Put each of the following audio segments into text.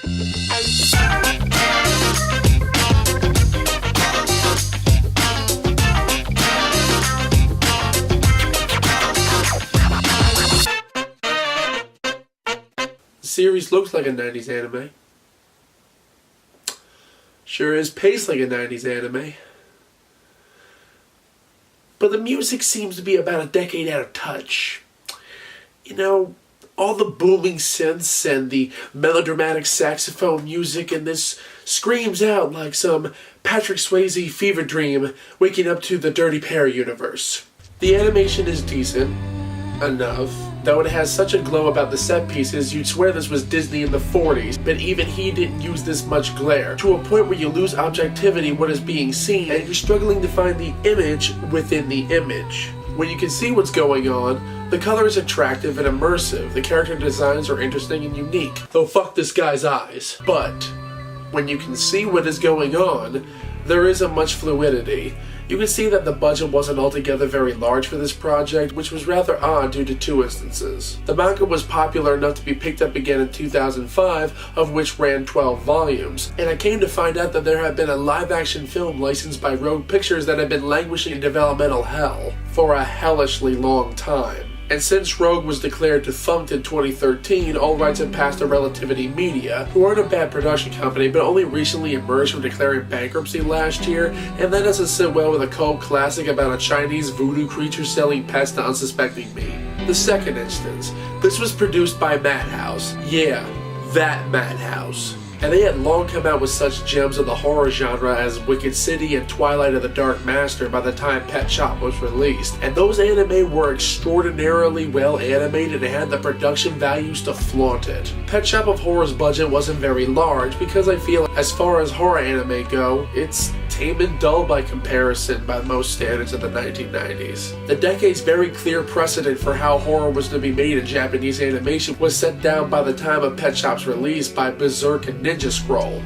The series looks like a 90s anime. Sure is paced like a 90s anime. But the music seems to be about a decade out of touch. You know, all the booming synths and the melodramatic saxophone music in this screams out like some Patrick Swayze fever dream waking up to the Dirty Pair universe. The animation is decent enough, though it has such a glow about the set pieces you'd swear this was Disney in the 40s, but even he didn't use this much glare, to a point where you lose objectivity what is being seen and you're struggling to find the image within the image. When you can see what's going on, the color is attractive and immersive, the character designs are interesting and unique, though fuck this guy's eyes. But when you can see what is going on, there isn't much fluidity. You can see that the budget wasn't altogether very large for this project, which was rather odd due to two instances. The manga was popular enough to be picked up again in 2005, of which ran 12 volumes, and I came to find out that there had been a live-action film licensed by Rogue Pictures that had been languishing in developmental hell for a hellishly long time. And since Rogue was declared defunct in 2013, all rights have passed to Relativity Media, who aren't a bad production company, but only recently emerged from declaring bankruptcy last year, and that doesn't sit well with a cult classic about a Chinese voodoo creature selling pets to unsuspecting me. The second instance, this was produced by Madhouse. Yeah, that Madhouse. And they had long come out with such gems of the horror genre as Wicked City and Twilight of the Dark Master by the time Pet Shop was released. And those anime were extraordinarily well animated and had the production values to flaunt it. Pet Shop of Horror's budget wasn't very large because I feel as far as horror anime go, it's tame and dull by comparison by most standards of the 1990s. The decade's very clear precedent for how horror was to be made in Japanese animation was set down by the time of Pet Shop's release by Berserk and Ninja Scroll.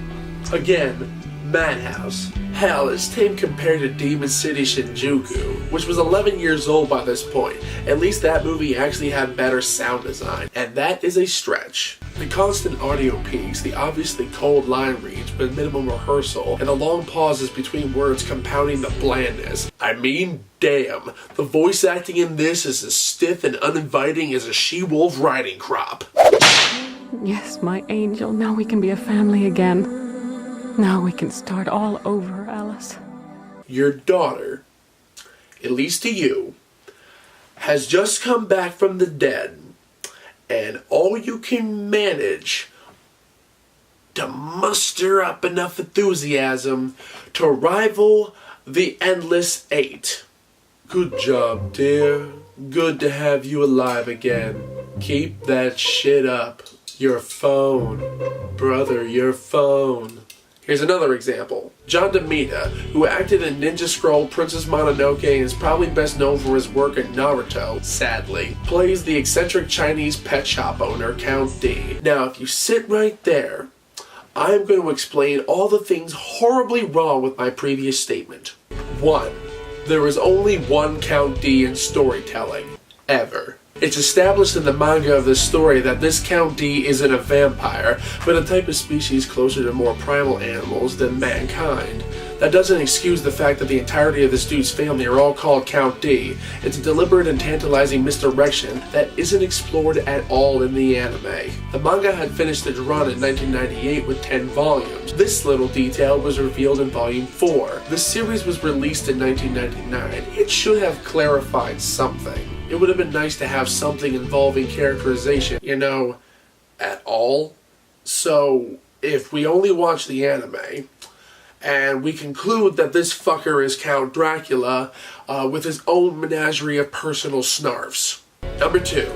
Again, Madhouse. Hell, it's tame compared to Demon City Shinjuku, which was 11 years old by this point. At least that movie actually had better sound design, and that is a stretch. The constant audio peaks, the obviously cold line reads with minimum rehearsal, and the long pauses between words compounding the blandness. I mean, damn, the voice acting in this is as stiff and uninviting as a she-wolf riding crop. Yes, my angel, now we can be a family again. Now we can start all over, Alice. Your daughter, at least to you, has just come back from the dead, and all you can manage to muster up enough enthusiasm to rival the Endless Eight. Good job, dear. Good to have you alive again. Keep that shit up. Your phone. Brother, your phone. Here's another example. John DeMita, who acted in Ninja Scroll, Princess Mononoke, and is probably best known for his work in Naruto, sadly, plays the eccentric Chinese pet shop owner, Count D. Now, if you sit right there, I'm going to explain all the things horribly wrong with my previous statement. 1. There is only one Count D in storytelling. Ever. It's established in the manga of this story that this Count D isn't a vampire, but a type of species closer to more primal animals than mankind. That doesn't excuse the fact that the entirety of this dude's family are all called Count D. It's a deliberate and tantalizing misdirection that isn't explored at all in the anime. The manga had finished its run in 1998 with 10 volumes. This little detail was revealed in volume 4. The series was released in 1999. It should have clarified something. It would have been nice to have something involving characterization, at all. So, if we only watch the anime, and we conclude that this fucker is Count Dracula with his own menagerie of personal snarfs. Number 2,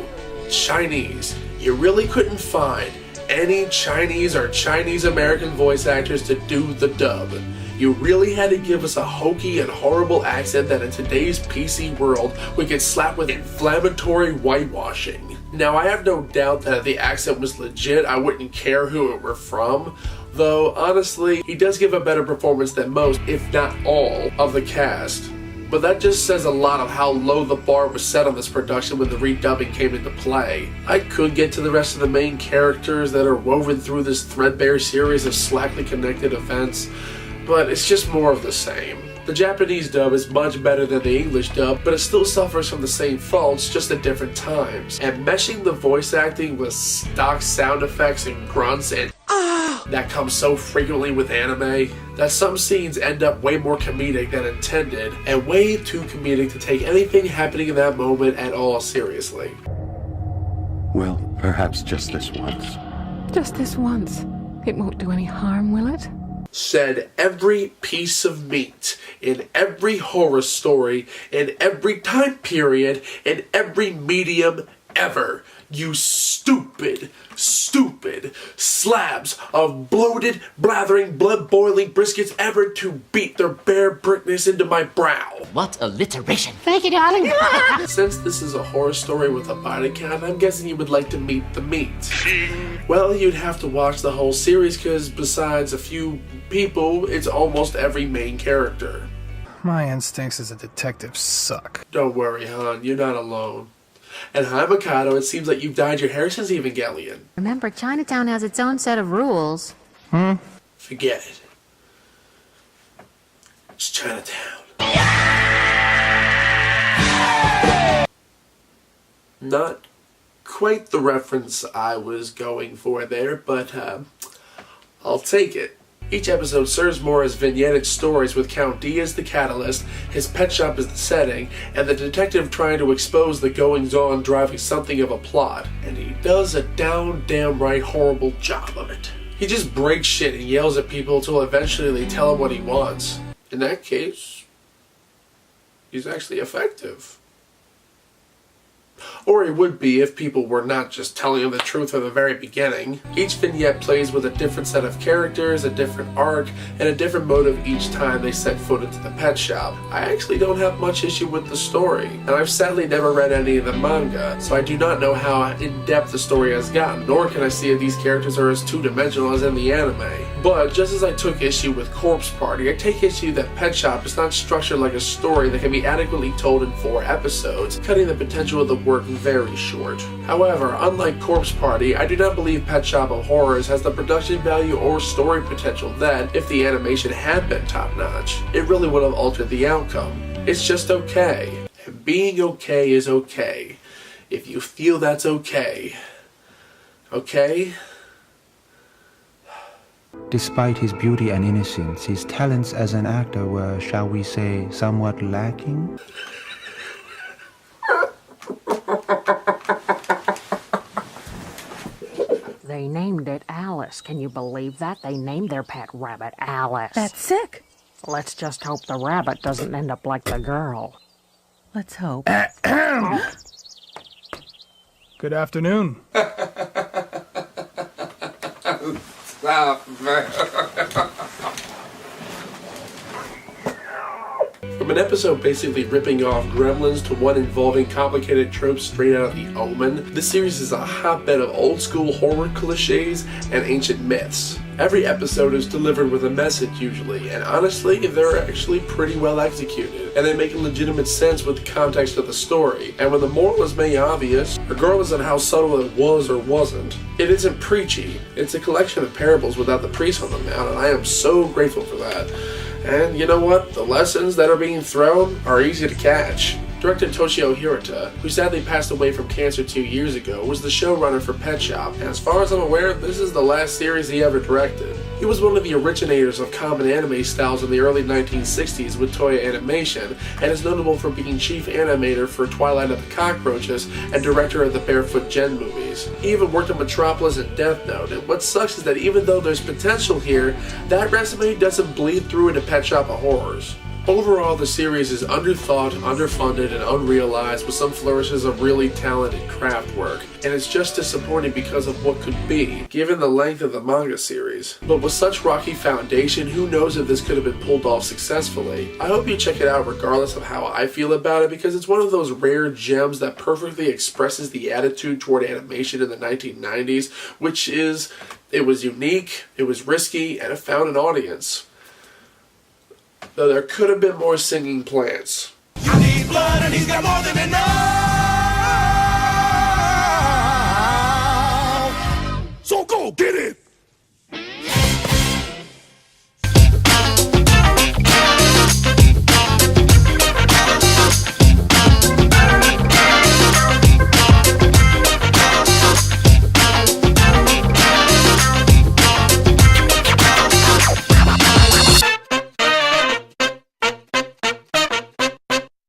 Chinese. You really couldn't find any Chinese or Chinese American voice actors to do the dub. You really had to give us a hokey and horrible accent that in today's PC world we could slap with inflammatory whitewashing. Now, I have no doubt that if the accent was legit, I wouldn't care who it were from, though honestly, he does give a better performance than most, if not all, of the cast. But that just says a lot of how low the bar was set on this production when the redubbing came into play. I could get to the rest of the main characters that are woven through this threadbare series of slackly connected events, but it's just more of the same. The Japanese dub is much better than the English dub, but it still suffers from the same faults, just at different times. And meshing the voice acting with stock sound effects and grunts and that comes so frequently with anime, that some scenes end up way more comedic than intended, and way too comedic to take anything happening in that moment at all seriously. Well, perhaps just this once. Just this once. It won't do any harm, will it? Said every piece of meat in every horror story in every time period in every medium ever. You stupid slabs of bloated, blathering, blood-boiling briskets ever to beat their bare brickness into my brow. What alliteration. Thank you, darling. Since this is a horror story with a body count, I'm guessing you would like to meet the meat. Well, you'd have to watch the whole series because besides a few people, it's almost every main character. My instincts as a detective suck. Don't worry, hon, you're not alone. And hi, Mikado, it seems like you've dyed your hair since Evangelion. Remember, Chinatown has its own set of rules. Forget it. It's Chinatown. Not quite the reference I was going for there, but I'll take it. Each episode serves more as vignetted stories with Count D as the catalyst, his pet shop as the setting, and the detective trying to expose the goings-on driving something of a plot. And he does a damn right horrible job of it. He just breaks shit and yells at people until eventually they tell him what he wants. In that case, he's actually effective. Or he would be if people were not just telling him the truth from the very beginning. Each vignette plays with a different set of characters, a different arc, and a different motive each time they set foot into the pet shop. I actually don't have much issue with the story, and I've sadly never read any of the manga, so I do not know how in-depth the story has gotten, nor can I see if these characters are as two-dimensional as in the anime. But just as I took issue with Corpse Party, I take issue that Pet Shop is not structured like a story that can be adequately told in 4 episodes, cutting the potential of the work very short. However, unlike Corpse Party, I do not believe Pet Shop of Horrors has the production value or story potential that, if the animation had been top-notch, it really would have altered the outcome. It's just okay. And being okay is okay. If you feel that's okay. Okay? Despite his beauty and innocence, his talents as an actor were, shall we say, somewhat lacking. They named it Alice. Can you believe that? They named their pet rabbit Alice. That's sick. Let's just hope the rabbit doesn't end up like the girl. Let's hope. Good afternoon. From an episode basically ripping off Gremlins to one involving complicated tropes straight out of The Omen, this series is a hotbed of old school horror cliches and ancient myths. Every episode is delivered with a message usually, and honestly, they're actually pretty well executed, and they make legitimate sense with the context of the story, and when the moral is made obvious, regardless of how subtle it was or wasn't. It isn't preachy, it's a collection of parables without the priest on the mount, and I am so grateful for that. And you know what? The lessons that are being thrown are easy to catch. Director Toshio Hirota, who sadly passed away from cancer 2 years ago, was the showrunner for Pet Shop, and as far as I'm aware, this is the last series he ever directed. He was one of the originators of common anime styles in the early 1960s with Toei Animation, and is notable for being chief animator for Twilight of the Cockroaches and director of the Barefoot Gen movies. He even worked on Metropolis and Death Note, and what sucks is that even though there's potential here, that resume doesn't bleed through into Pet Shop of Horrors. Overall, the series is underthought, underfunded, and unrealized with some flourishes of really talented craft work, and it's just disappointing because of what could be, given the length of the manga series. But with such rocky foundation, who knows if this could have been pulled off successfully. I hope you check it out regardless of how I feel about it, because it's one of those rare gems that perfectly expresses the attitude toward animation in the 1990s, which is, it was unique, it was risky, and it found an audience. Though there could have been more singing plants. blood and he's got more than enough.